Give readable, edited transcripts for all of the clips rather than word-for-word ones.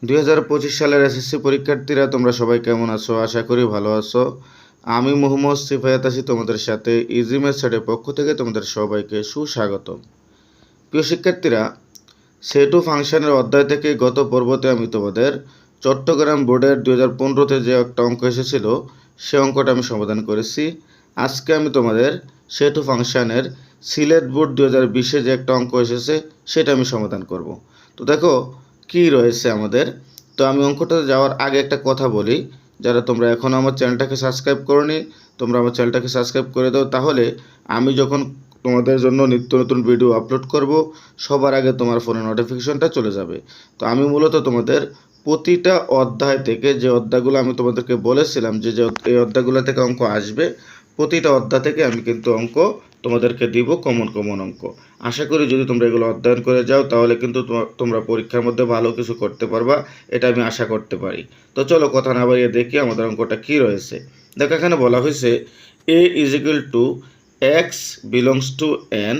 2025 সালের এসএসসি পরীক্ষার্থীরা তোমরা সবাই কেমন আছো? আশা করি ভালো আছো। আমি মোহাম্মদ সিফায়াত আছি তোমাদের সাথে। ইজি মেথডের পক্ষ থেকে তোমাদের সবাইকে সুস্বাগত। প্রিয় শিক্ষার্থীরা, সেটু ফাংশনের অধ্যায় থেকে গত পর্বতে আমি তোমাদের চট্টগ্রাম বোর্ডের 2015-তে যে একটা অঙ্ক এসেছিল সে অঙ্কটা আমি সমাধান করেছি। আজকে আমি তোমাদের সেটু ফাংশনের সিলেট বোর্ড 2020-এ যে একটা অঙ্ক এসেছে সেটা আমি সমাধান করব। তো দেখো কি রয়েছে আমাদের। তো আমি অঙ্কটাতে যাওয়ার আগে একটা কথা বলি, যারা তোমরা এখনও আমার চ্যানেলটাকে সাবস্ক্রাইব করোনি তোমরা আমার চ্যানেলটাকে সাবস্ক্রাইব করে দাও, তাহলে আমি যখন তোমাদের জন্য নিত্য নতুন ভিডিও আপলোড করব সবার আগে তোমার ফোনে নোটিফিকেশনটা চলে যাবে। তো আমি মূলত তোমাদের প্রতিটা অধ্যায় থেকে যে অধ্যায়গুলো আমি তোমাদেরকে বলেছিলাম যে এই অধ্যায়গুলো থেকে অঙ্ক আসবে, প্রতিটা অধ্যায় থেকে আমি কিন্তু অঙ্ক তোমাদেরকে দিব, কমন কমন অঙ্ক। আশা করি যদি তোমরা এগুলো অধ্যয়ন করে যাও তাহলে কিন্তু তোমরা পরীক্ষার মধ্যে ভালো কিছু করতে পারবা, এটা আমি আশা করতে পারি। তো চলো কথা না বাড়িয়ে দেখি আমাদের অঙ্কটা কি রয়েছে। দেখো এখানে বলা হয়েছে a is equal to x belongs to n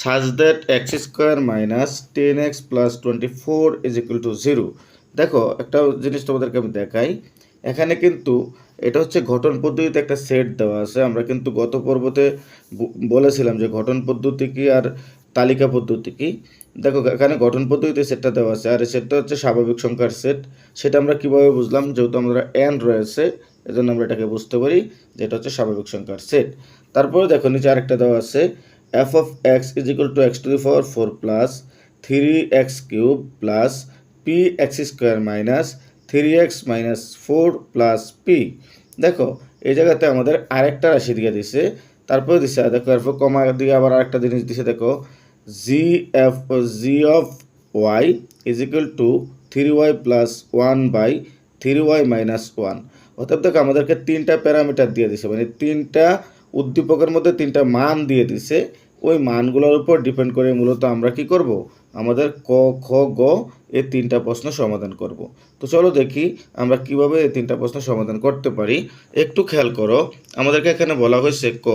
such that x square minus 10x plus 24 is equal to 0। দেখো একটা জিনিস তোমাদেরকে আমি দেখাই। এখানে কিন্তু এটা হচ্ছে গঠন পদ্ধতিতে একটা সেট দেওয়া আছে। আমরা কিন্তু গত পর্বতে বলেছিলাম যে গঠন পদ্ধতি কি আর তালিকা পদ্ধতি কি। দেখো এখানে গঠন পদ্ধতিতে সেটটা দেওয়া আছে, আর সেটটা হচ্ছে স্বাভাবিক সংখ্যার সেট। সেটা আমরা কিভাবে বুঝলাম? যেহেতু আমরা n রয়েছে এজন্য আমরা এটাকে বুঝতে পারি যে এটা হচ্ছে স্বাভাবিক সংখ্যার সেট। তারপরে দেখো নিচে আরেকটা দেওয়া আছে f of x is equal to x to the power 4 plus 3x cube plus p x square minus 3x minus 4 plus p। দেখো এই জায়গাতে আমাদের আরেকটা রাশি দিয়ে দিছে, তারপরে দিছে দেখো এরপর কমা দিয়ে আবার আরেকটা জিনিস দিছে। দেখো G of Y is equal to 3y plus 1/3y minus 1। অর্থাৎ দেখো আমাদেরকে তিনটা প্যারামিটার দিয়ে দিছে, মানে তিনটা উদ্দীপকের মধ্যে তিনটা মান দিয়ে দিছে। ওই মানগুলোর উপর ডিপেন্ড করে মূলত আমরা কি করব, আমাদের ক খ গ এই তিনটা প্রশ্ন সমাধান করব। তো চলো দেখি আমরা কিভাবে এই তিনটা প্রশ্ন সমাধান করতে পারি। একটু খেয়াল করো, আমাদেরকে এখানে বলা হয়েছে ক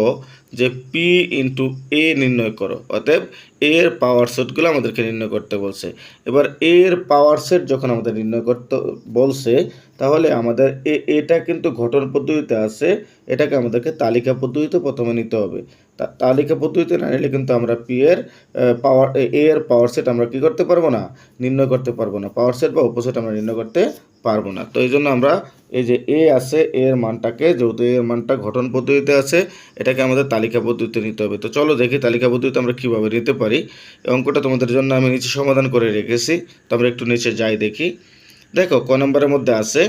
যে পি ইন্টু এ নির্ণয় করো, অতএব এর পাওয়ার সেটগুলো আমাদেরকে নির্ণয় করতে বলছে। এবার এর পাওয়ার সেট যখন আমাদের নির্ণয় করতে বলছে তাহলে আমাদের এটা কিন্তু গঠন পদ্ধতিতে আছে, এটাকে আমাদেরকে তালিকা পদ্ধতিতে প্রথমে নিতে হবে। তালিকা পদ্ধতিতে না নিলে কিন্তু আমরা পি এর পাওয়ার এর পাওয়ার সেট আমরা কি করতে পারবো না, নির্ণয় করতে পারবো না। পাওয়ার সেট বা উপসেট আমরা নির্ণয় করতে পারবো না। তো এই জন্য আমরা এই যে এ আছে এর মানটাকে, যেহেতু এর মানটা গঠন পদ্ধতিতে আছে, এটাকে আমাদের তালিকা পদ্ধতিতে নিতে হবে। তো চলো দেখি তালিকা পদ্ধতিতে আমরা কীভাবে নিতে পারি। এই অঙ্কটা তোমাদের জন্য আমি নিচে সমাধান করে রেখেছি, তো আমরা একটু নিচে যাই দেখি। দেখো ক নম্বরের মধ্যে আছে,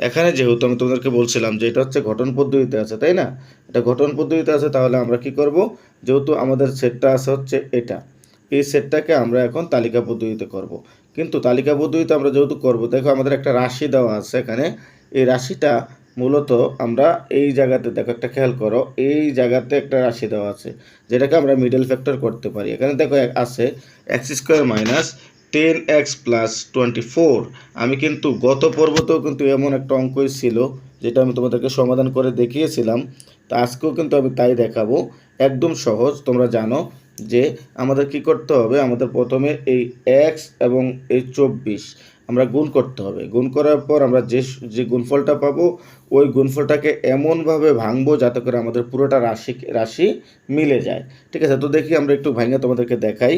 এখানে যেহেতু আমি তোমাদেরকে বলছিলাম যে এটা হচ্ছে গঠন পদ্ধতিতে আছে, তাই না? এটা গঠন পদ্ধতিতে আছে, তাহলে আমরা কি করব, যেহেতু আমাদের সেটটা আছে হচ্ছে এটা, এই সেটটাকে আমরা এখন তালিকা পদ্ধতিতে করব। কিন্তু তালিকা পদ্ধতিতে আমরা যেহেতু করব, দেখো আমাদের একটা রাশি দেওয়া আছে এখানে। এই রাশিটা মূলত আমরা এই জায়গাতে, দেখো একটা খেয়াল করো, এই জায়গাতে একটা রাশি দেওয়া আছে যেটাকে আমরা মিডল ফ্যাক্টর করতে পারি। এখানে দেখো আছে x square minus 10x plus 24। আমি কিন্তু গত পর্বতেও কিন্তু এমন একটা অঙ্কই ছিল যেটা আমি তোমাদেরকে সমাধান করে দেখিয়েছিলাম। তো আজকেও কিন্তু আমি তাই দেখাবো, একদম সহজ। তোমরা জানো যে আমাদের কি করতে হবে, আমাদের প্রথমে এই x এবং এই 24 আমরা গুণ করতে হবে। গুণ করার পর আমরা যে গুণফলটা পাবো ওই গুণফলটাকে এমনভাবে ভাঙবো যাতে করে আমাদের পুরোটা রাশি মিলে যায়। ঠিক আছে, তো দেখি আমরা একটু ভাঙে তোমাদেরকে দেখাই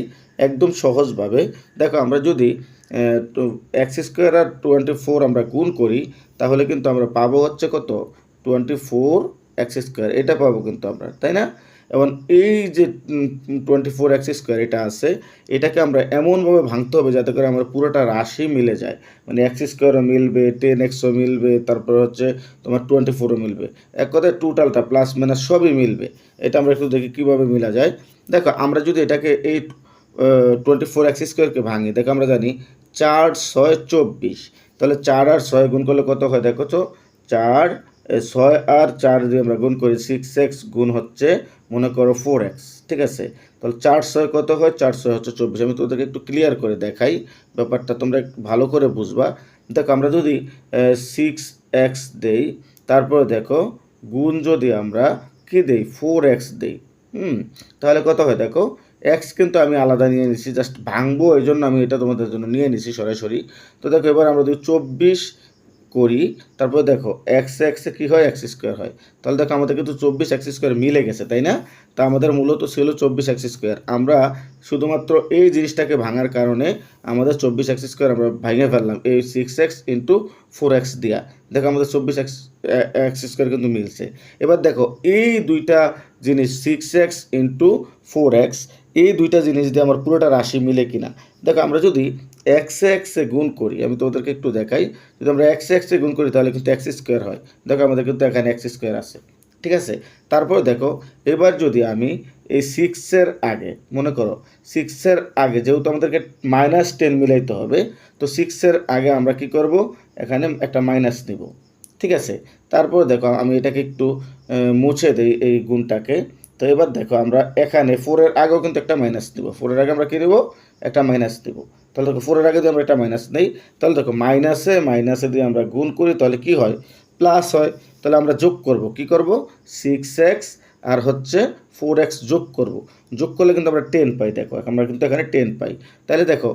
একদম সহজভাবে। দেখো আমরা যদি এক্স স্কোয়ার আর 24 আমরা গুণ করি তাহলে কিন্তু আমরা পাবো হচ্ছে কত, 24 এক্স স্কোয়ার, এটা পাবো কিন্তু আমরা, তাই না? এবং এই যে 24 এক্স স্কোয়ার এটা আছে, এটাকে আমরা এমনভাবে ভাঙতে হবে যাতে করে আমার পুরোটা রাশি মিলে যায়। মানে এক্স স্কোয়ারও মিলবে, 10xও মিলবে, তারপর হচ্ছে তোমার 24ও মিলবে, এক কথায় টোটালটা প্লাস মাইনাস সবই মিলবে। এটা আমরা একটু দেখি কীভাবে মিলা যায়। দেখো আমরা যদি এটাকে এই 24 এক্স স্কোয়ারকে ভাঙি, দেখো আমরা জানি 4 6 24, তাহলে 4 আর 6 গুণ করলে কত হয় দেখো তো, 4 6 আর 4 দিয়ে আমরা গুণ করি 6x গুণ হচ্ছে মনে করো 4x। ঠিক আছে, তাহলে 4 6 কত হয়, 4 6 হচ্ছে 24। আমি তোদেরকে একটু ক্লিয়ার করে দেখাই ব্যাপারটা, তোমরা ভালো করে বুঝবা। দেখো আমরা যদি 6x দেই, তারপরে দেখো গুণ যদি আমরা কি দেই 4x দেই, তাহলে কত হয় দেখো, এক্স কিন্তু আমি আলাদা নিয়ে নিছি, জাস্ট ভাঙবো এই জন্য আমি এটা তোমাদের জন্য নিয়ে নিছি সরাসরি। তো দেখো এবার আমরা যদি 24 করি, তারপর দেখো এক্স এক্সে কী হয়, এক্স স্কোয়ার হয়। তাহলে দেখো আমাদের কিন্তু 24 এক্স স্কোয়ার মিলে গেছে, তাই না? তা আমাদের মূলত ছিল 24 এক্স স্কোয়ার। আমরা শুধুমাত্র এই জিনিসটাকে ভাঙার কারণে আমাদের 24 এক্স স্কোয়ার আমরা ভেঙে ফেললাম এই 6x ইন্টু 4x দিয়া। দেখো আমাদের 24 এক্স স্কোয়ার কিন্তু মিলছে। এবার দেখো এই দুইটা জিনিস 6x ইন্টু 4x, এই দুইটা জিনিস দিয়ে আমার পুরোটা রাশি মিলে কিনা। দেখো আমরা যদি এক্সে এক্সে গুণ করি, আমি তোমাদেরকে একটু দেখাই, যদি আমরা এক্সে এক্সে গুণ করি তাহলে কিন্তু এক্স স্কোয়ার হয়। দেখো আমাদের কিন্তু এখানে এক্স স্কোয়ার আছে, ঠিক আছে? তারপর দেখো এবার যদি আমি এই 6-এর আগে, মনে করো 6-এর আগে যেহেতু আমাদেরকে -10 মিলাইতে হবে, তো 6-এর আগে আমরা কি করব, এখানে একটা মাইনাস নিব, ঠিক আছে? তারপর দেখো আমি এটাকে একটু মুছে দিই এই গুণটাকে। তো এবার দেখো আমরা এখানে 4-এর আগেও কিন্তু একটা মাইনাস দেবো, 4-এর আগে আমরা কী দেবো, একটা মাইনাস দেবো। তাহলে দেখো 4-এর আগে যদি আমরা একটা মাইনাস নেই, তাহলে দেখো মাইনাসে মাইনাসে দিয়ে আমরা গুণ করি তাহলে কি হয়, প্লাস হয়। তাহলে আমরা যোগ করব, কি করব, 6x আর হচ্ছে 4x যোগ করব। যোগ করলে কিন্তু আমরা 10 পাই। দেখো আমরা কিন্তু এখানে 10 পাই। তাহলে দেখো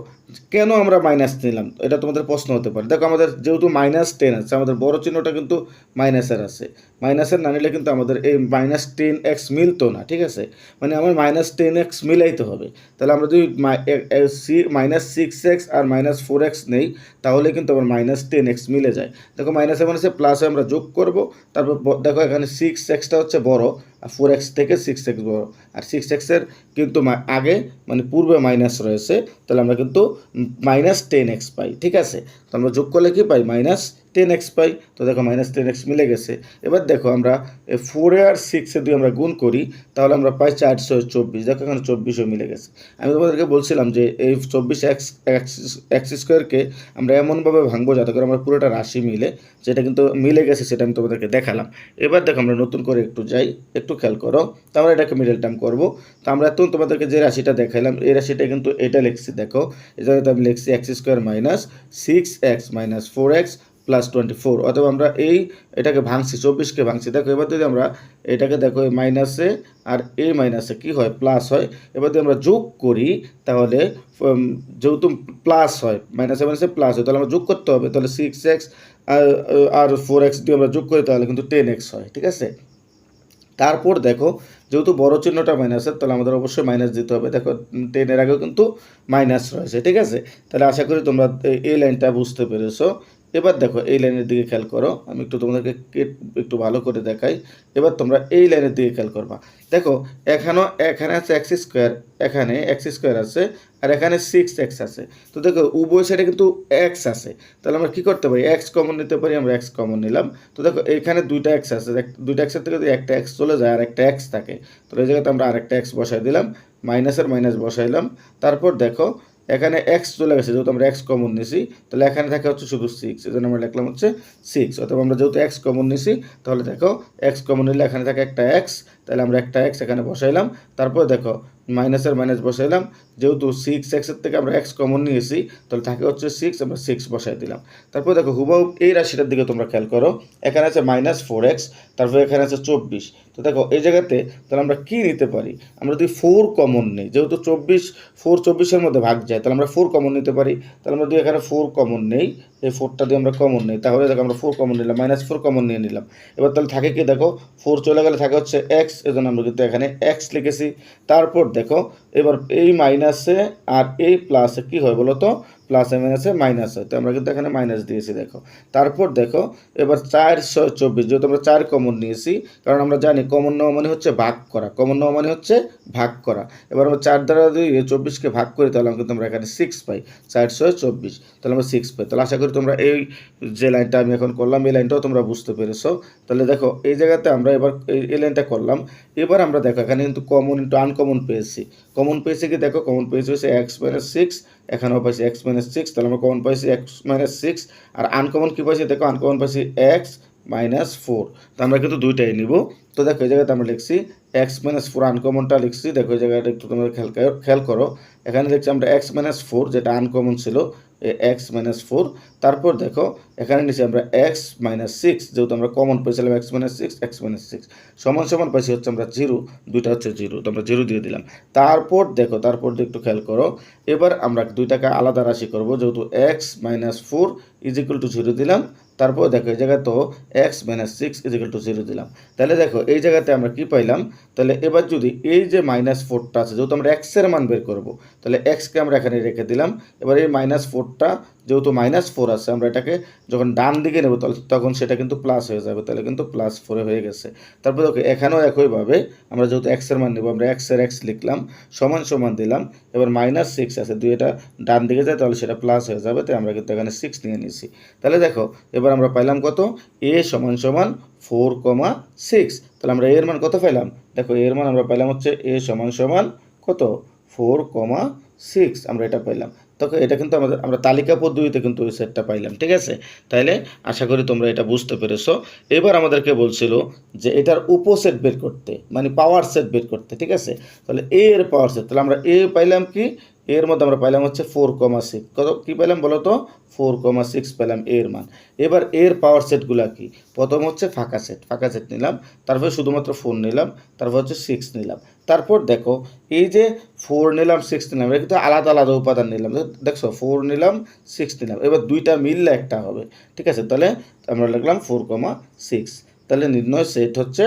কেন আমরা মাইনাস নিলাম, এটা তোমাদের প্রশ্ন হতে পারে। দেখো আমাদের যেহেতু -10 আছে, আমাদের বড় চিহ্নটা কিন্তু মাইনাসের আছে। মাইনাসের না নিলে কিন্তু আমাদের এই -10x মিলতো না, ঠিক আছে? মানে আমার -10x মিলাইতে হবে। তাহলে আমরা যদি -6x আর -4x নেই, তাহলে কিন্তু আমার -10x মিলে যায়। দেখো মাইনাসে মাইনাসে প্লাসে আমরা যোগ করব। তারপর দেখো এখানে 6xটা হচ্ছে বড়, আর 4x থেকে 6x বড়, আর 6xের কিন্তু আগে মানে পূর্বে মাইনাস রয়েছে, তাহলে আমরা কিন্তু -10x পাই, ঠিক আছে? তো আমরা যোগ করলে কি পাই, -10x পাই। তো দেখো -10x মিলে গেছে। এবার দেখো আমরা 4 আর 6 দিয়ে আমরা গুণ করি, তাহলে আমরা পাই 424। দেখো এখানে 24ও মিলে গেছে। আমি তোমাদেরকে বলছিলাম যে এই 24x এক্স স্কোয়ারকে আমরা এমনভাবে ভাঙবো যাতে করে আমরা পুরোটা রাশি মিলে, যেটা কিন্তু মিলে গেছে সেটা আমি তোমাদেরকে দেখালাম। এবার দেখো আমরা নতুন করে একটু যাই, একটু খেয়াল করো। তো আমরা এটাকে মিডল টার্ম করবো। তো আমরা এখন তোমাদেরকে যে রাশিটা দেখাইলাম, এই রাশিটা কিন্তু এটা লিখছি। দেখো এই জায়গাতে আমি লিখছি x square minus 6x minus 4x plus 24, অথবা আমরা এটাকে ভাঙছি, 24কে ভাঙছি। দেখো এবার যদি আমরা এটাকে দেখো এই মাইনাসে আর এই মাইনাসে কি হয়, প্লাস হয়। এবার যদি আমরা যোগ করি তাহলে যেহেতু প্লাস হয়, মাইনাসে মাইনাসে প্লাস হয়, তাহলে আমরা যোগ করতে হবে। তাহলে 6x আর 4x দিয়ে আমরা যোগ করি তাহলে কিন্তু 10x হয়, ঠিক আছে? তারপর দেখো যেহেতু বড় চিহ্নটা মাইনাসের, তাহলে আমাদের অবশ্যই মাইনাস দিতে হবে। দেখো 10-এর আগেও কিন্তু মাইনাস রয়েছে, ঠিক আছে? তাহলে আশা করি তোমরা এই লাইনটা বুঝতে পেরেছো। এবার দেখো এই লাইনের দিকে খেয়াল করো, আমি একটু তোমাদেরকে একটু ভালো করে দেখাই। এবার তোমরা এই লাইনের দিকে খেয়াল করবা। দেখো এখানে আছে এক্স স্কোয়ার, এখানে এক্স স্কোয়ার আছে, আর এখানে 6x আছে। তো দেখো উভয় সাইডে কিন্তু এক্স আছে, তাহলে আমরা কী করতে পারি, এক্স কমন নিতে পারি। আমরা এক্স কমন নিলাম। তো দেখো এখানে দুইটা এক্স আছে, দুইটা এক্সের থেকে যদি একটা এক্স চলে যায় আর একটা এক্স থাকে, তো এই জায়গাতে আমরা আরেকটা এক্স বসাই দিলাম, মাইনাসের মাইনাস বসাইলাম। তারপর দেখো এখানে এক্স চলে গেছে, যেহেতু আমরা এক্স কমন নিছি, তাহলে এখানে থাকে হচ্ছে শুধু 6, এই জন্য আমরা লিখলাম হচ্ছে 6। অথবা আমরা যেহেতু এক্স কমন নিছি, তাহলে দেখো এক্স কমন নিলে এখানে থাকে একটা এক্স, তাহলে আমরা একটা এক্স এখানে বসাইলাম। তারপর দেখো মাইনাসের মাইনাস বসাইলাম, যেহেতু 6xের থেকে আমরা এক্স কমন নিয়েছি, তাহলে থাকে হচ্ছে 6, আমরা 6 বসাই দিলাম। তারপর দেখো হুবহু এই রাশিটার দিকে তোমরা খেয়াল করো, এখানে আছে -4x, তারপর এখানে আছে 24। তো দেখো এই জায়গাতে তাহলে আমরা কী নিতে পারি, আমরা যদি 4 কমন নিই, যেহেতু 24 মধ্যে ভাগ যায়, তাহলে আমরা 4 কমন নিতে পারি। তাহলে আমরা যদি এখানে 4 কমন নেই, এই 4টা দিয়ে আমরা কমন নিই, তাহলে দেখো আমরা 4 কমন নিলাম, -4 কমন নিয়ে নিলাম। এবার তাহলে থাকে কি, দেখো 4 চলে গেলে থাকে হচ্ছে এক্স, এজন্য আমরা কিন্তু এখানে এক্স লিখেছি। তারপর দেখো এবার এই মাইনাসে আর এই প্লাসে কী হয় বলো তো, প্লাসে মাইনাসে মাইনাস হয়, তো আমরা কিন্তু এখানে মাইনাস দিয়েছি। দেখো তারপর দেখো এবার 4 6 24, যেহেতু আমরা 4 কমন নিয়েছি, কারণ আমরা জানি কমন নেওয়া মানে হচ্ছে ভাগ করা, কমন নেওয়া মানে হচ্ছে ভাগ করা। এবার আমরা 4 দ্বারা যদি 24কে ভাগ করি, তাহলে কিন্তু আমরা এখানে 6 পাই, 4 6 24, তাহলে আমরা 6 পাই। তাহলে আশা করি তোমরা এই যে লাইনটা আমি এখন করলাম, এই লাইনটাও তোমরা বুঝতে পেরেছো। তাহলে দেখো এই জায়গাতে আমরা এবার এই লাইনটা করলাম। এবার আমরা দেখো এখানে কিন্তু কমন ইন্টু আনকমন পেয়েছি। কমন পেয়েছি কি, দেখো কমন পেয়েছি হচ্ছে x - 6, এখানেও পাইছি x - 6, তাহলে আমরা কমন পাইছি x - 6। আর আনকমন কী পাইছি, দেখো আনকমন পাইছি x - 4, তো আমরা কিন্তু দুইটাই নিব। তো দেখো এই জায়গাতে আমরা লিখছি x - 4, আনকমনটা লিখছি। দেখো এই জায়গাটা একটু তোমরা খেয়াল করো, এখানে লিখছি আমরা x - 4, যেটা আনকমন ছিল, এক্স মাইনাস ফোর। তারপর দেখো এখানে নিচে আমরা এক্স মাইনাস সিক্স, যেহেতু আমরা কমন পেয়েছিলাম এক্স মাইনাস সিক্স সমান সমান পাইছি হচ্ছে আমরা জিরো, দুইটা হচ্ছে জিরো, তো আমরা জিরো দিয়ে দিলাম। তারপর দেখো তারপর একটু খেয়াল করো, এবার আমরা দুইটাকে আলাদা রাশি করব, যেহেতু x minus four is equal two zero দিলাম। তারপর দেখো এই জায়গায় তো x minus six is equal two zero দিলাম। তাহলে দেখো এই জায়গাতে আমরা কি পাইলাম, তাহলে এবার যদি এই যে মাইনাস ফোরটা আছে, যেহেতু আমরা এক্সের মান বের করবো, তাহলে এক্সকে আমরা এখানে রেখে দিলাম। এবার এই মাইনাস ফোরটা যেহেতু মাইনাস ফোর আছে, আমরা এটাকে যখন ডান দিকে নেব তখন সেটা কিন্তু প্লাস হয়ে যাবে, তাহলে কিন্তু প্লাস ফোরে হয়ে গেছে। তারপর দেখো এখানেও একইভাবে আমরা যেহেতু এক্সের মান নেব, আমরা এক্সের এক্স লিখলাম, সমান সমান দিলাম। এবার মাইনাস সিক্স আছে, দুই এটা ডান দিকে যায় তাহলে সেটা প্লাস হয়ে যাবে, তাই আমরা কিন্তু এখানে সিক্স নিয়ে নিয়েছি। তাহলে দেখো এবার আমরা পাইলাম কত, এ সমান সমান 4,6। তাহলে আমরা এর মান কত পাইলাম, দেখো এর মান আমরা পাইলাম হচ্ছে এ সমান সমান কত, 4,6 আমরা এটা পাইলাম। তখন এটা কিন্তু আমরা তালিকা পদ্ধতিতে কিন্তু ওই সেটটা পাইলাম, ঠিক আছে। তাইলে আশা করি তোমরা এটা বুঝতে পেরেছো। এবার আমাদেরকে বলছিল যে এটার উপসেট বের করতে, মানে পাওয়ার সেট বের করতে, ঠিক আছে। তাহলে এ এর পাওয়ার সেট, তাহলে আমরা এ পাইলাম কি, এর মধ্যে আমরা পাইলাম হচ্ছে 4,6, কত কী পাইলাম বলো তো, 4,6 পেলাম এর মান। এবার এর পাওয়ার সেটগুলো কি, প্রথম হচ্ছে ফাঁকা সেট নিলাম, তারপর শুধুমাত্র 4 নিলাম, তারপর হচ্ছে 6 নিলাম। তারপর দেখো এই যে 4 নিলাম 6 নিলাম, এটা কিন্তু আলাদা আলাদা উপাদান নিলাম, দেখছো 4 নিলাম 6 নিলাম, এবার দুইটা মিললে একটা হবে, ঠিক আছে। তাহলে আমরা লিখলাম 4,6। তাহলে নির্ণয় সেট হচ্ছে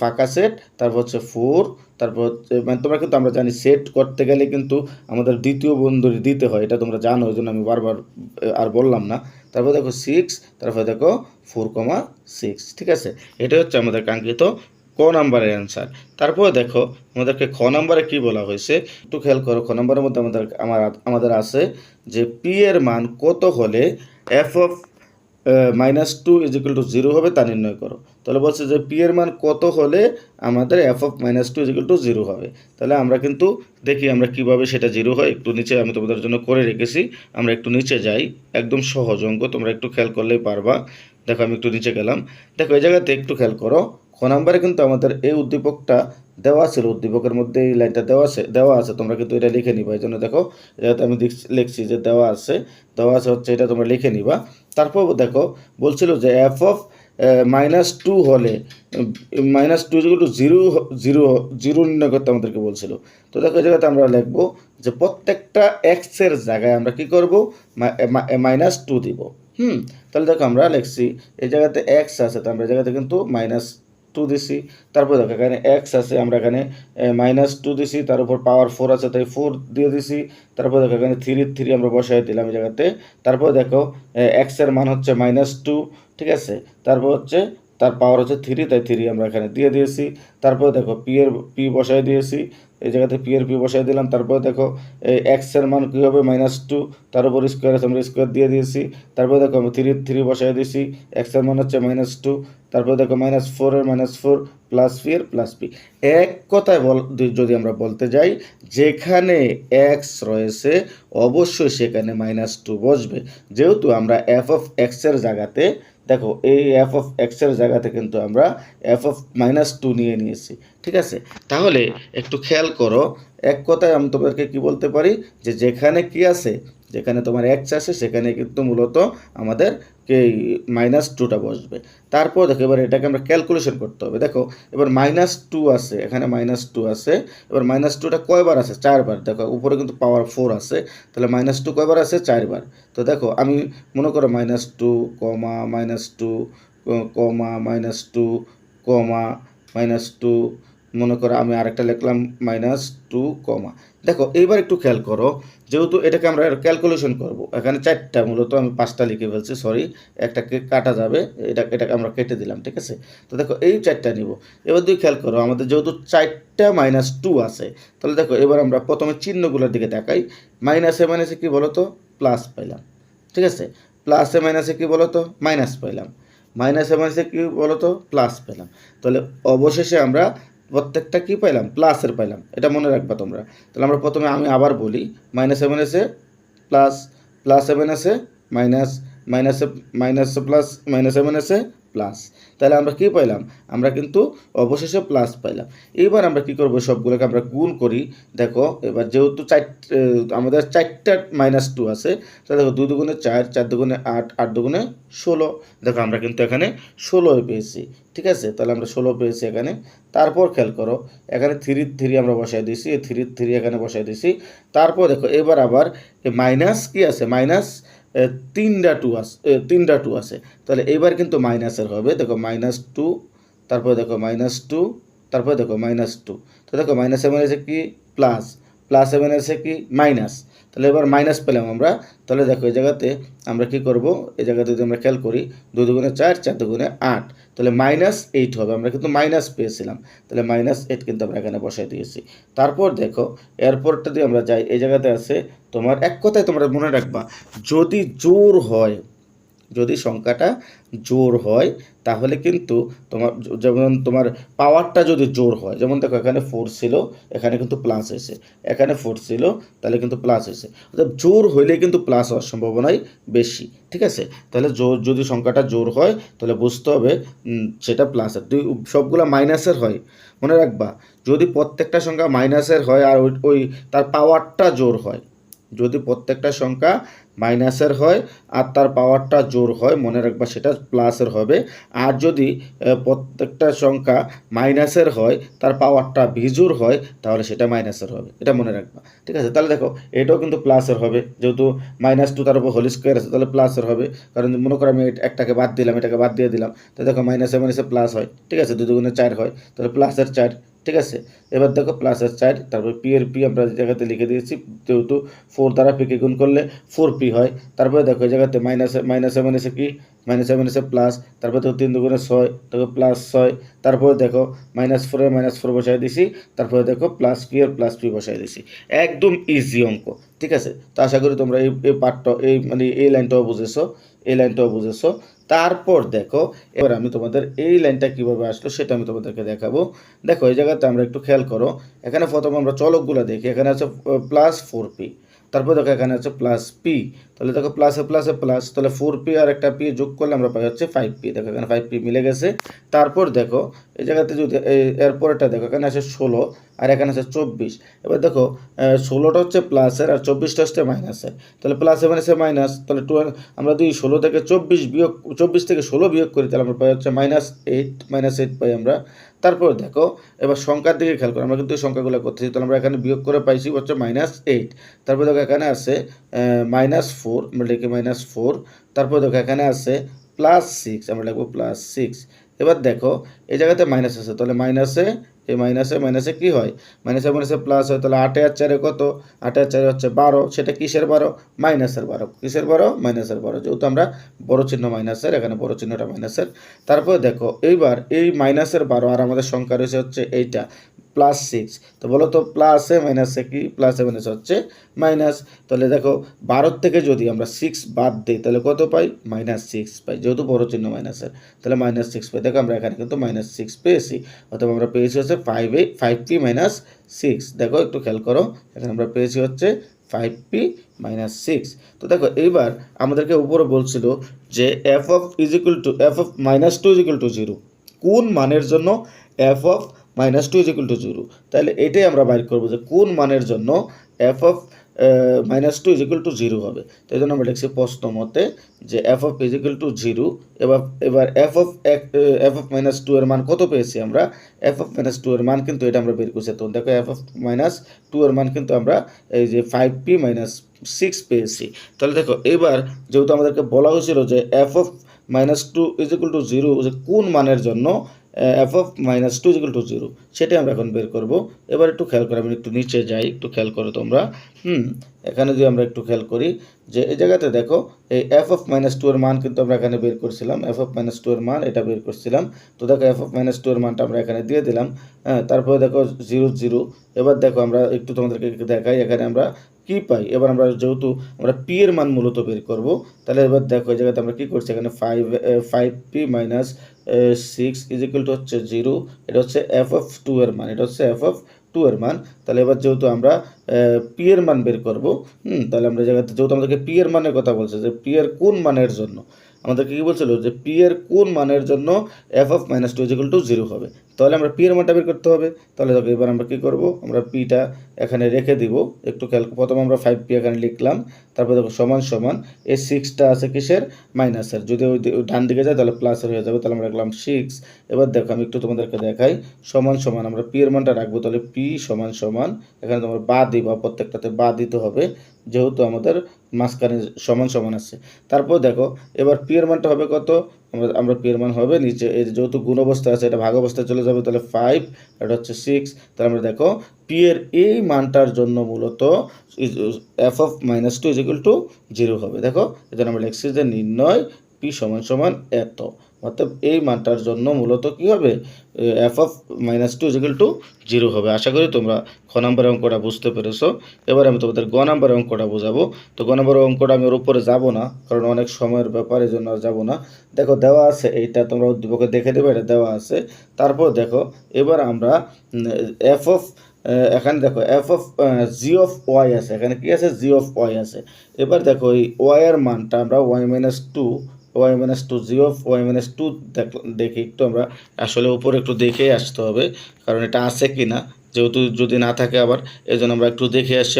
ফাঁকা সেট, তারপর হচ্ছে 4, তারপর হচ্ছে মানে তোমরা কিন্তু আমরা জানি সেট করতে গেলে কিন্তু আমাদের দ্বিতীয় বন্ধনী দিতে হয়, এটা তোমরা জানো, ওই জন্য আমি বারবার আর বললাম না। তারপর দেখো 6, তারপর দেখো 4,6, ঠিক আছে। এটা হচ্ছে আমাদের কাঙ্ক্ষিত ক নাম্বারের অ্যান্সার। তারপরে দেখো আমাদেরকে খ নাম্বারে কি বলা হয়েছে, একটু খেয়াল করো। খ নাম্বারের মধ্যে আমাদের আছে যে পি এর মান কত হলে এফ অফ -2 = 0 হবে তা নির্ণয় করো। তাহলে বলছে যে পি এর মান কত হলে আমাদের এফ অফ -2 = 0 হবে। তাহলে আমরা কিন্তু দেখি আমরা কিভাবে সেটা 0 হয়, একটু নিচে আমি তোমাদের জন্য করে রেখেছি, আমরা একটু নিচে যাই, একদম সহজ অঙ্ক, তোমরা একটু খেয়াল করলেই পারবা। দেখো আমি একটু নিচে গেলাম, দেখো এই জায়গাতে একটু খেয়াল করো, খ নাম্বারে কিন্তু আমাদের এই উদ্দীপকটা দেওয়া ছিল, উদ্দীপকের মধ্যে এই লাইনটা দেওয়া আছে, তোমরা কিন্তু এটা লিখে নিবা। এই জন্য দেখো এটাতে আমি লিখছি যে দেওয়া আছে হচ্ছে, এটা তোমরা লিখে নিবা। তারপর দেখো বলছিল যে এফ অফ -2 হলে -2 = 0 নির্ণয় করতে আমাদেরকে বলছিল। তো দেখো এই জায়গাতে আমরা লিখবো যে প্রত্যেকটা এক্সের জায়গায় আমরা কি করব, -2 দিব। তাহলে দেখো আমরা লিখছি এই জায়গাতে এক্স আছে, তো আমরা এই জায়গাতে কিন্তু -2 দিছি। তারপর দেখো এখানে এক্স আছে, আমরা এখানে -2 দিছি, তার উপর পাওয়ার 4 আছে তাই 4 দিয়ে দিছি। তারপর দেখো এখানে 3 আমরা বসাই দিলাম এই জায়গাতে। তারপর দেখো এক্সের মান হচ্ছে -2, ঠিক আছে। তারপর হচ্ছে তার পাওয়ার হচ্ছে 3 তাই 3 আমরা এখানে দিয়ে দিয়েছি। তারপর দেখো পি বসাই দিয়েছি, এই জায়গাতে পি বসাই দিলাম। তারপর দেখো এক্সের মান কী হবে, -2, তার উপর স্কোয়ার আছে, আমরা স্কোয়ার দিয়ে দিয়েছি। তারপর দেখো আমি 3 বসাই দিয়েছি, এক্সের মান হচ্ছে -2। তারপর দেখো -4 এর -4 প্লাস পি এর প্লাস পি। এক কথায় যদি আমরা বলতে যাই, যেখানে এক্স রয়েছে অবশ্যই সেখানে -2 বসবে, যেহেতু আমরা এফ অফ এক্সের জায়গাতে দেখো এই এফ অফ এক্সের জায়গাতে কিন্তু আমরা এফ অফ -2 নিয়ে নিয়েছি, ঠিক আছে। তাহলে একটু খেয়াল করো, এক কথায় আমি তোমাদেরকে কি বলতে পারি, যে যেখানে কি আছে, যেখানে তোমার এক্স আছে সেখানে কিন্তু মূলত আমাদের -2টা বসবে। তারপর দেখো এবার এটাকে আমরা ক্যালকুলেশন করতে হবে। দেখো এবার -2 আছে, এখানে -2 আছে, এবার -2টা কয়বার আছে, 4 বার। দেখো উপরে কিন্তু পাওয়ার 4 আছে, তাহলে -2 কয়বার আছে, 4 বার। তো দেখো আমি মনে করো -2, -2, -2, -2, মনে করো আমি আরেকটা লিখলাম -2, দেখো এইবার একটু খেয়াল করো, যেহেতু এটাকে আমরা ক্যালকুলেশন করব, এখানে 4টা, মূলত আমি 5টা লিখে ফেলছি, সরি, একটাকে কাটা যাবে, এটাকে আমরা কেটে দিলাম, ঠিক আছে। তো দেখো এই 4টা নিব। এবার তুই খেয়াল করো, আমাদের যেহেতু 4টা -2 আছে, তাহলে দেখো এবার আমরা প্রথমে চিহ্নগুলোর দিকে তাকাই। মাইনাসে কি বলো তো, প্লাস পাইলাম, ঠিক আছে। প্লাসে মাইনাসে কি বলো তো, মাইনাস পাইলাম। মাইনাসে কি বলো তো, প্লাস পেলাম। তাহলে অবশেষে আমরা প্রত্যেকটা কি পাইলাম, প্লাসের পাইলাম, এটা মনে রাখবা তোমরা। তাহলে আমরা প্রথমে আমি আবার বলি, -7 প্লাস, +7 মাইনাস, মাইনাসে মাইনাসে প্লাস মাইনাসে মাইনাসে প্লাস, তাহলে আমরা কি পাইলাম? আমরা কিন্তু অবশেষে প্লাস পাইলাম। এবার আমরা কি করব, সবগুলোকে আমরা গুণ করি। দেখো এবার যেহেতু আমাদের 4টা -2 আছে, তাহলে দেখো 2 দুগুণে 4, 4 দুগুণে 8, 8 দুগুণে 16। দেখো আমরা কিন্তু এখানে 16 পেয়েছি, ঠিক আছে? তাহলে আমরা 16 পেয়েছি এখানে। তারপর খেয়াল করো, এখানে 3 আমরা বসাই দিয়েছি, এই 3 এখানে বসাই দিয়েছি। তারপর দেখো এবার আবার মাইনাস কি আছে, মাইনাস 3টা 2 আছে, তাহলে এইবার কিন্তু মাইনাসের হবে। দেখো -2, তারপরে দেখো -2, তারপরে দেখো -2। তো দেখো মাইনাসে মাইনাসে কি প্লাস, প্লাসে মাইনাসে কি মাইনাস, তাহলে এবার মাইনাস পেলাম আমরা। তাহলে দেখো এই জায়গাতে আমরা কি করব, এই জায়গাতে যদি আমরা খেয়াল করি 2 দুগুণে 4, 4 দুগুণে 8, তাহলে -8 হবে। আমরা কিন্তু মাইনাস পেয়েছিলাম, তাহলে -8 কিন্তু আমরা এখানে বসাই দিয়েছি। তারপর দেখো এরপরটা দিয়ে আমরা যাই, এই জায়গাতে আছে তোমার, এক কথায় তোমরা মনে রাখবা, যদি জোর হয়, যদি সংখ্যাটা জোর হয় তাহলে কিন্তু তোমার, যেমন তোমার পাওয়ারটা যদি জোর হয়, যেমন দেখো এখানে 4 ছিল, এখানে কিন্তু প্লাস হয়েছে, এখানে 4 ছিল, তাহলে কিন্তু প্লাস হয়েছে। অর্থাৎ জোর হইলে কিন্তু প্লাস হওয়ার সম্ভাবনাই বেশি, ঠিক আছে? তাহলে যদি সংখ্যাটা জোর হয় তাহলে বুঝতে হবে সেটা প্লাসের। সবগুলো মাইনাসের হয়, মনে রাখবা। যদি প্রত্যেকটা সংখ্যা মাইনাসের হয় আর ওই তার পাওয়ারটা জোর হয়, যদি প্রত্যেকটা সংখ্যা মাইনাসের হয় আর তার পাওয়ারটা জোর হয়, মনে রাখবা সেটা প্লাসের হবে। আর যদি প্রত্যেকটা সংখ্যা মাইনাসের হয়, তার পাওয়ারটা বিজোড় হয়, তাহলে সেটা মাইনাসের হবে, এটা মনে রাখবা, ঠিক আছে? তাহলে দেখো এটাও কিন্তু প্লাসের হবে, যেহেতু -2 তার উপর হোল স্কোয়ার আছে, তাহলে প্লাসের হবে। কারণ মনে করো আমি একটাকে বাদ দিলাম, এটাকে বাদ দিয়ে দিলাম, তো দেখো মাইনাসে মাইনাসে প্লাস হয়, ঠিক আছে? 2 দুগুণে 4 হয়, তাহলে প্লাসের 4, ঠিক আছে? এবার দেখো প্লাসের 4, তারপর পি এর পি আমরা জায়গাতে লিখে দিয়েছি, যেহেতু 4 দ্বারা পিকে গুণ করলে 4p হয়। তারপরে দেখো এই জায়গাতে মাইনাসে মাইনাসে কি, মাইনাসে মাইনাসে প্লাস, তারপর দেখো 3 দুগুণে 6, দেখো +6, তারপরে দেখো -4 এর -4 বসাই দিছি, তারপরে দেখো +p এর +p বসাই দিছি। একদম ইজি অঙ্ক, ঠিক আছে? তো আশা করি তোমরা এই পার্টটা, এই মানে এই লাইনটাও বুঝেছো, এই লাইনটাও বুঝেছো। তারপর দেখো এবার আমি তোমাদের এই লাইনটা কীভাবে আসলো সেটা আমি তোমাদেরকে দেখাবো। দেখো এই জায়গাতে আমরা একটু খেয়াল করো, এখানে প্রথমে আমরা চলকগুলো দেখি। এখানে আছে +4p, তারপর দেখো এখানে আছে +p, তাহলে দেখো প্লাসে প্লাসে প্লাস, তাহলে 4p আর একটা p যোগ করলে আমরা পাই হচ্ছে 5p। দেখো এখানে 5p মিলে গেছে। তারপর দেখো এই জায়গাতে যদি এরপরটা দেখো, এখানে আছে 16 আর এখানে আছে 24। এবার দেখো 16টা হচ্ছে প্লাসের আর 24টা হচ্ছে মাইনাসের, তাহলে প্লাসে মাইনাসে মাইনাস, তাহলে আমরা যদি 16 থেকে 24 থেকে 16 বিয়োগ করি, তাহলে আমরা পাই হচ্ছে -8 পাই আমরা। তারপর দেখো এবার সংখ্যার দিকে খেয়াল করো, আমরা কিন্তু এই সংখ্যাগুলো করতেছি, তাহলে আমরা এখানে বিয়োগ করে পাইছি হচ্ছে -8। তারপর দেখো এখানে আছে -4, আমরা লিখি -4। তারপর দেখো এখানে আছে +6, আমরা লিখবো +6। এবার দেখো এই জায়গাতে মাইনাস আছে, তাহলে এই মাইনাসে কি হয়, মাইনাসে মাইনাসে প্লাস হয়, তাহলে 8 আর 4 কত, 8 আর 4 হচ্ছে 12, সেটা কিসের 12, মাইনাসের 12, কিসের 12, মাইনাসের 12, যেহেতু আমরা বড় চিহ্ন মাইনাসের, এখানে বড় চিহ্নটা মাইনাসের। তারপরে দেখো এইবার এই -12 আর আমাদের সংখ্যা রয়েছে হচ্ছে এইটা +6, তো বলো তো প্লাসে মাইনাসে কি, প্লাসে মাইনাসে হচ্ছে মাইনাস। তাহলে দেখো 12 থেকে যদি আমরা 6 বাদ দিই তাহলে কত পাই, -6 পাই, যেহেতু বড় চিহ্ন মাইনাসের, তাহলে -6 পাই। দেখো আমরা এখানে কিন্তু -6 পেয়েছি, অথবা আমরা পেয়েছি হচ্ছে 5p -6। দেখো একটু খেয়াল করো, এখানে আমরা পেয়েছি হচ্ছে 5p -6। তো দেখো এইবার আমাদেরকে উপরে বলছিল যে f of -2 = 0, কোন মানের জন্য f of -2 = 0। তাহলে এটাই আমরা বাইর করবো যে কোন মানের জন্য f of -2 = 0 হবে। তো এই জন্য আমরা লিখছি প্রশ্ন মতে যে f of 0। এবার f of -2 এর মান কত পেয়েছি আমরা, f of -2 এর মান কিন্তু এটা আমরা বের করছি। তো দেখো f of -2 এর মান কিন্তু আমরা এই যে 5p -6 পেয়েছি। তাহলে দেখো এবার যেহেতু আমাদেরকে বলা হয়েছিল যে f of -2 = 0, যে কোন মানের জন্য f of -2 = 0, সেটাই আমরা এখন বের করব। এবার একটু খেয়াল করো, আমি একটু নিচে যাই, একটু খেয়াল করো তোমরা। এখানে যদি আমরা একটু খেয়াল করি যে এই জায়গাতে দেখো এই f of -2 এর মান কিন্তু আমরা এখানে বের করছিলাম, f of -2 এর মান এটা বের করছিলাম। তো দেখো f of -2 এর মানটা আমরা এখানে দিয়ে দিলাম। তারপরে দেখো 0 0। এবার দেখো আমরা একটু তোমাদেরকে দেখাই, এখানে আমরা কি পাই। এবার আমরা যেহেতু আমরা p এর মান মূলত বের করব, তাহলে এবার দেখো এই জায়গাতে আমরা কি করছি, এখানে 5p -6 = হচ্ছে 0, এটা হচ্ছে f of 2 এর মান, এটা হচ্ছে f of টু এর মান। তাহলে এবার যেহেতু আমরা পি এর মান বের করব, তাহলে আমরা জায়গাতে যেহেতু আমাদেরকে পি এর মানের কথা বলছে যে পি এর কোন মানের জন্য আমাদেরকে কী বলছিল যে পি এর কোন মানের জন্য F of minus two equal to zero হবে, তাহলে আমরা পি এর মানটা বের করতে হবে। তাহলে দেখো এবার আমরা কী করব, আমরা পিটা এখানে রেখে দিব একটু খেয়াল। প্রথমে আমরা 5p এখানে লিখলাম, তারপর দেখো সমান সমান এই 6টা আছে কিসের, মাইনাসের। যদি ওই ডান দিকে যায় তাহলে প্লাসের হয়ে যাবে, তাহলে আমরা রাখলাম 6। এবার দেখো আমি একটু তোমাদেরকে দেখাই, সমান সমান আমরা পি এর মানটা রাখবো, তাহলে পি সমান সমান এখানে তোমার বা দিবা, প্রত্যেকটাতে বা দিতে হবে যেহেতু আমাদের মাঝখানে সমান সমান আছে। তারপর দেখো এবার পি এর মানটা হবে কত, আমরা পি এর মান হবে নিচে, এই যেহেতু গুণ অবস্থায় আছে এটা ভাগ অবস্থায় চলে যাবে, তাহলে 5, এটা হচ্ছে 6। তাহলে আমরা দেখো পি এর এই মানটার জন্য মূলত F of minus two equal to zero হবে। দেখো এখানে আমরা লিখছি যে নির্ণয় পি সমান সমান এত, অর্থাৎ এই মানটার জন্য মূলত কী হবে, F of minus two equal to zero হবে। আশা করি তোমরা খ নম্বর অঙ্কটা বুঝতে পেরেছো। এবার আমি তোমাদের গ নম্বর অঙ্কটা বোঝাবো। তো গ নম্বর অঙ্কটা আমি ওর উপরে যাবো না, কারণ অনেক সময়ের ব্যাপার, এই জন্য আর যাবো না। দেখো দেওয়া আছে এইটা, তোমরা উদ্দীপকে দেখে দেবে, এটা দেওয়া আছে। তারপর দেখো এবার আমরা এফ অফ এখানে দেখো F of G of Y আছে, এখানে কি আছে, জি অফ ওয়াই আছে। এবার দেখো এই ওয়াই এর মানটা আমরা y minus two g of Y minus two দেখি একটু, আমরা আসলে উপরে একটু দেখেই আসতে হবে, কারণ এটা আছে কি না, যেহেতু যদি না থাকে আবার এই জন্য আমরা একটু দেখে আসছি,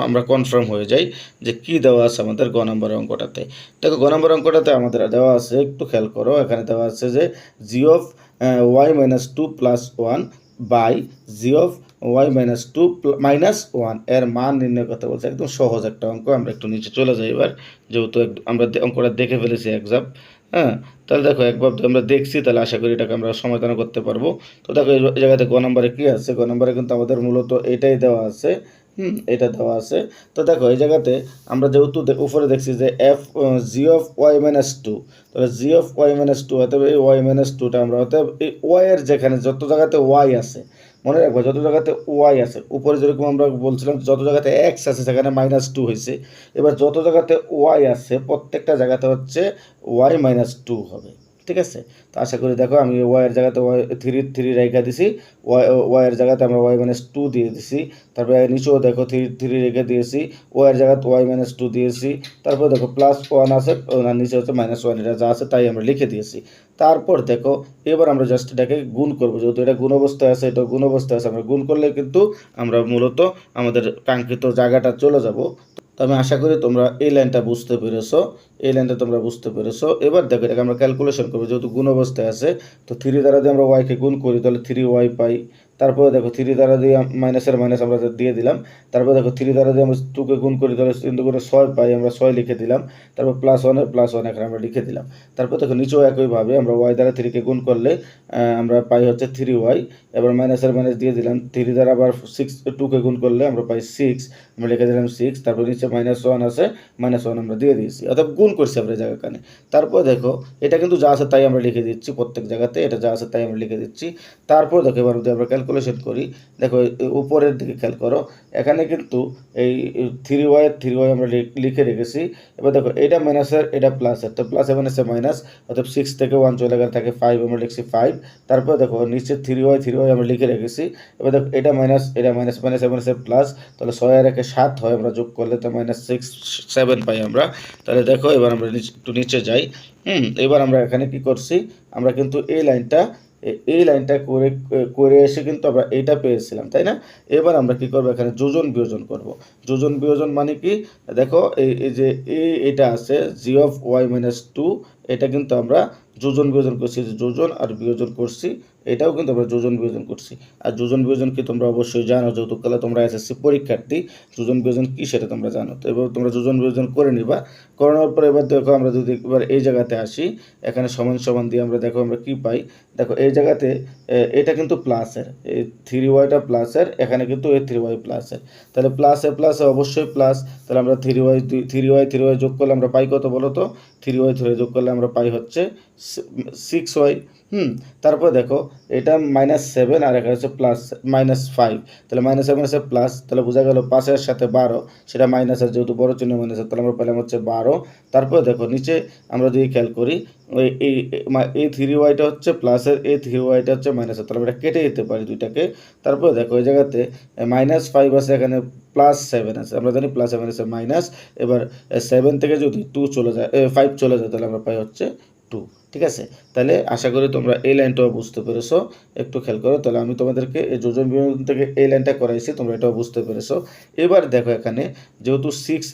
আমরা কনফার্ম হয়ে যাই যে কি দেওয়া আছে আমাদের গ নম্বর অঙ্কটাতে। দেখো গ নম্বর অঙ্কটাতে আমাদের দেওয়া আছে, একটু খেয়াল করো, এখানে দেওয়া আছে যে G of Y minus two plus one by G of Y minus two minus one এর মান নির্ণয় করতে বলছে। একদম সহজ একটা অঙ্ক, আমরা একটু নিচে চলে যাই এবার, যেহেতু আমরা অঙ্কটা দেখে ফেলেছি একজাম। হ্যাঁ, তাহলে দেখো একবার আমরা দেখছি, তাহলে আশা করি এটাকে আমরা সমাধান করতে পারবো। তো দেখো এই জায়গাতে গ নম্বরে কী আছে, গ নম্বরে কিন্তু আমাদের মূলত এটাই দেওয়া আছে, এটা দেওয়া আছে। তো দেখো এই জায়গাতে আমরা যেহেতু উপরে দেখছি যে f g of Y minus two, তাহলে g of Y minus two অতএব এই ওয়াই মাইনাস টুটা আমরা অতএব এই ওয়াই এর যেখানে যত জায়গাতে ওয়াই আছে, মনে রাখবো যত জায়গাতে ওয়াই আছে, উপরে যেরকম আমরা বলছিলাম যত জায়গাতে এক্স আছে সেখানে মাইনাস টু হয়েছে, এবার যত জায়গাতে ওয়াই আছে প্রত্যেকটা জায়গাতে হচ্ছে ওয়াই মাইনাস টু হবে। ঠিক আছে, তো আশা করি দেখো আমি ওয়াইয়ের জায়গাতে ওয়াই থ্রি রেখা দিছি, ওয়াইয়ের জায়গাতে আমরা ওয়াই মাইনাস টু দিয়ে দিছি, তারপরে নিচেও দেখো থ্রি রেখে দিয়েছি, ওয়াইয়ের জায়গাতে ওয়াই মাইনাস টু দিয়েছি, তারপর দেখো প্লাস ওয়ান আছে, নিচে হচ্ছে মাইনাস ওয়ান, এটা যা আছে তাই আমরা লিখে দিয়েছি। তারপর দেখো এবার আমরা জাস্ট এটাকে গুণ করবো, যেহেতু এটা গুণ অবস্থায় আছে, এটা গুণ অবস্থায় আছে, আমরা গুণ করলে কিন্তু আমরা মূলত আমাদের কাঙ্ক্ষিত জায়গাটা চলে যাব। তো আমি আশা করি তোমরা এই লাইনটা বুঝতে পেরেছো, এই লাইনটা তোমরা বুঝতে পেরেছো। এবার দেখো এটাকে আমরা ক্যালকুলেশন করবো, যেহেতু গুণ অবস্থায় আছে, তো থ্রি দ্বারা দিয়ে আমরা ওয়াইকে গুণ করি, তাহলে থ্রি ওয়াই পাই। তারপরে দেখো থ্রি দ্বারা দিয়ে মাইনাসের মাইনাস আমরা দিয়ে দিলাম, তারপর দেখো থ্রি দ্বারা দিয়ে আমরা টুকে গুণ করি, তাহলে কিন্তু করে 6 পাই, আমরা 6 লিখে দিলাম। তারপর প্লাস ওয়ান এখানে আমরা লিখে দিলাম। তারপর দেখো নিচেও একইভাবে আমরা ওয়াই দ্বারা থ্রিকে গুণ করলে আমরা পাই হচ্ছে থ্রি ওয়াই, এবার মাইনাসের মাইনাস দিয়ে দিলাম, থ্রি দ্বারা আবার টুকে গুণ করলে আমরা পাই 6, আমরা লিখে দিলাম 6। তারপর নিচে মাইনাস ওয়ান আছে, মাইনাস ওয়ান আমরা দিয়ে দিয়েছি, অর্থাৎ গুণ করছি আমরা জায়গাখানে। তারপর দেখো এটা কিন্তু যা আছে তাই আমরা লিখে দিচ্ছি, প্রত্যেক জায়গাতে এটা যা আছে তাই আমরা লিখে দিচ্ছি। তারপর দেখো এবার যদি আমরা ক্যালকুলেশন করি, দেখো উপরের দিকে খেয়াল করো, এখানে কিন্তু এই থ্রি ওয়াই আমরা লিখে রেখেছি। এবার দেখো এটা মাইনাসের এটা প্লাসের, তো প্লাস মাইনাসে মাইনাস, অর্থাৎ 6 থেকে 1 চলে গেলে থাকে 5, আমরা লিখছি 5। তারপর দেখো নিচে থ্রি ওয়াই আমরা লিখে রেখেছি। এবার দেখো এটা মাইনাস মাইনাসে প্লাস, তাহলে 6 আর 1 7 হয়, আমরা যোগ করলে তো -7 পাই আমরা। তাহলে দেখো এবার আমরা একটু নিচে যাই। এবার আমরা এখানে কি করছি, আমরা কিন্তু এই লাইনটা করে এসে কিন্তু আমরা এইটা পেয়েছিলাম, তাই না? এবার আমরা কি করব, এখানে যোজন বিয়োজন করব। যোজন বিয়োজন মানে কি, দেখো এই যে এটা আছে জি অফ ওয়াই মাইনাস টু, এটা কিন্তু আমরা যোজন বিয়োজন করছি, যে যোজন আর বিয়োজন করছি, এটাও কিন্তু আমরা যোজন বিয়োজন করছি। আর যোজন বিয়োজন কি তোমরা অবশ্যই জানো, যেহেতু কালে তোমরা এসএসসি পরীক্ষার্থী, যোজন বিয়োজন কি সেটা তোমরা জানো। তো এবার তোমরা যোজন বিয়োজন করে নিবা, করানোর পর এবার দেখো আমরা যদি এবার এই জায়গাতে আসি, এখানে সমান সমান দিয়ে আমরা দেখো আমরা কি পাই। দেখো এই জায়গাতে এটা কিন্তু প্লাসের, এই থ্রি ওয়াইটা প্লাসের, এখানে কিন্তু এই থ্রি ওয়াই প্লাসের, তাহলে প্লাসে অবশ্যই প্লাস। তাহলে আমরা থ্রি ওয়াই যোগ করলে আমরা পাই কত বলো তো, থ্রি ওয়াই যোগ করলে আমরা পাই হচ্ছে 6y। তারপর দেখো এটা -7 আর এখানে হচ্ছে +-5, তাহলে -7 আছে প্লাস, তাহলে বোঝা গেল 5-এর সাথে 12, সেটা মাইনাস আছে, যেহেতু বড় চিহ্ন মাইনাস, তাহলে আমরা পেলাম হচ্ছে 12। তারপরে দেখো নিচে আমরা যদি খেয়াল করি এই 3y হচ্ছে প্লাসের, এই 3y হচ্ছে মাইনাসের, তাহলে আমরা কেটে দিতে পারি দুইটাকে। তারপরে দেখো এই জায়গাতে -5 আছে, এখানে +7 আছে, আমরা জানি +7 আছে মাইনাস, এবার 7 থেকে যদি 5 চলে যায় তাহলে আমরা পাই হচ্ছে 2। ঠিক আছে, তাহলে আশা করি তোমরা এই লাইনটাও বুঝতে পেরেছো। একটু খেয়াল করো, তাহলে আমি তোমাদেরকে এই যোজন বিভাজন থেকে এই লাইনটা করাইছি, তোমরা এটাও বুঝতে পেরেছো। এবার দেখো এখানে যেহেতু 6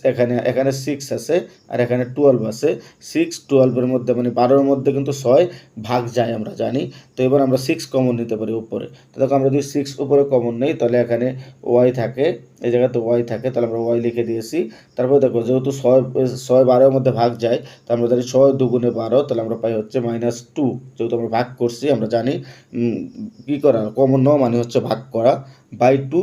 এখানে 6 আছে আর এখানে 12 আছে, 6 12-এর মধ্যে মানে 12-এর মধ্যে কিন্তু 6 ভাগ যায় আমরা জানি। তো এবার আমরা 6 কমন নিতে পারি উপরে। তো দেখো আমরা যদি 6 উপরে কমন নেই তাহলে এখানে y থাকে, এই জায়গাতে y থাকে, তাহলে আমরা y লিখে দিয়েছি। তারপর দেখো যেহেতু 6 12-এর মধ্যে ভাগ যায়, তো আমরা জানি 6 দুগুণে 12, তাহলে আমরা পাই হচ্ছে -2। যেহেতু আমরা ভাগ করছি, আমরা জানি কি করা, কমন নেওয়া মানে হচ্ছে ভাগ করা, বাই 2,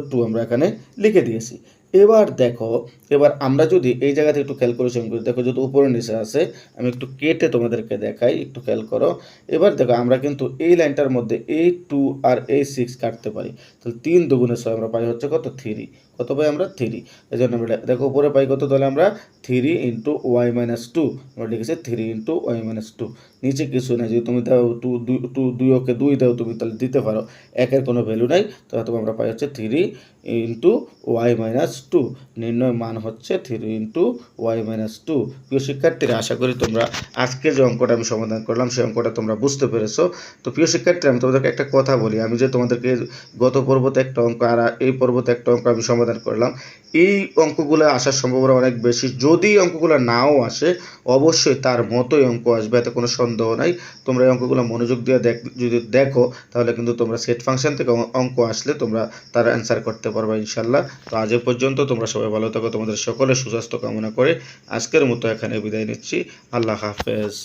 2 আমরা এখানে লিখে দিয়েছি। এবার দেখো, এবার আমরা যদি এই জায়গাতে একটু ক্যালকুলেশন করি, দেখো যেহেতু উপরে নিচে আছে, আমি একটু কেটে তোমাদেরকে দেখাই, একটু খেয়াল করো। এবার দেখো আমরা কিন্তু এই লাইনটার মধ্যে এই 2 আর এই 6 কাটতে পারি, তাহলে 3 দুগুণে 6 আমরা পাই হচ্ছে কত, 3। কত পাই আমরা, 3। এই জন্য আমরা দেখো উপরে পাই কত, তাহলে আমরা 3 × y - 2, আমরা লিখেছি 3 × y - 2। নিচে কিছু নাই, যদি তুমি দাও 2 ওকে 2 দাও তুমি, তাহলে দিতে পারো, একের কোনো ভ্যালু নাই, তাহলে তো আমরা পাই হচ্ছে 3 × y - 2। নির্ণয় মান হচ্ছে 3 × y - 2। প্রিয় শিক্ষার্থীরা, আশা করি তোমরা আজকে যে অঙ্কটা আমি সমাধান করলাম সেই অঙ্কটা তোমরা বুঝতে পেরেছো। তো প্রিয় শিক্ষার্থীরা, আমি তোমাদেরকে একটা কথা বলি, আমি যে তোমাদেরকে গত পর্বতে একটা অঙ্ক আর এই পর্বতে একটা অঙ্ক আমি সমাধান করলাম, এই অঙ্কগুলো আসার সম্ভাবনা অনেক বেশি। যদি অঙ্কগুলো নাও আসে, অবশ্যই তার মতোই অঙ্ক আসবে, এতে কোনো সন্দেহ নাই। তোমরা এই অঙ্কগুলো মনোযোগ দিয়ে যদি দেখো, তাহলে কিন্তু তোমরা সেট ফাংশন থেকে অঙ্ক আসলে তোমরা তার অ্যান্সার করতে পারবে ইনশাল্লাহ। তো আজ এ পর্যন্ত, তোমরা সবাই ভালো থাকো, তোমাদের সকলের সুস্বাস্থ্য কামনা করে আজকের মতো এখানে বিদায় নিচ্ছি। আল্লাহ হাফেজ।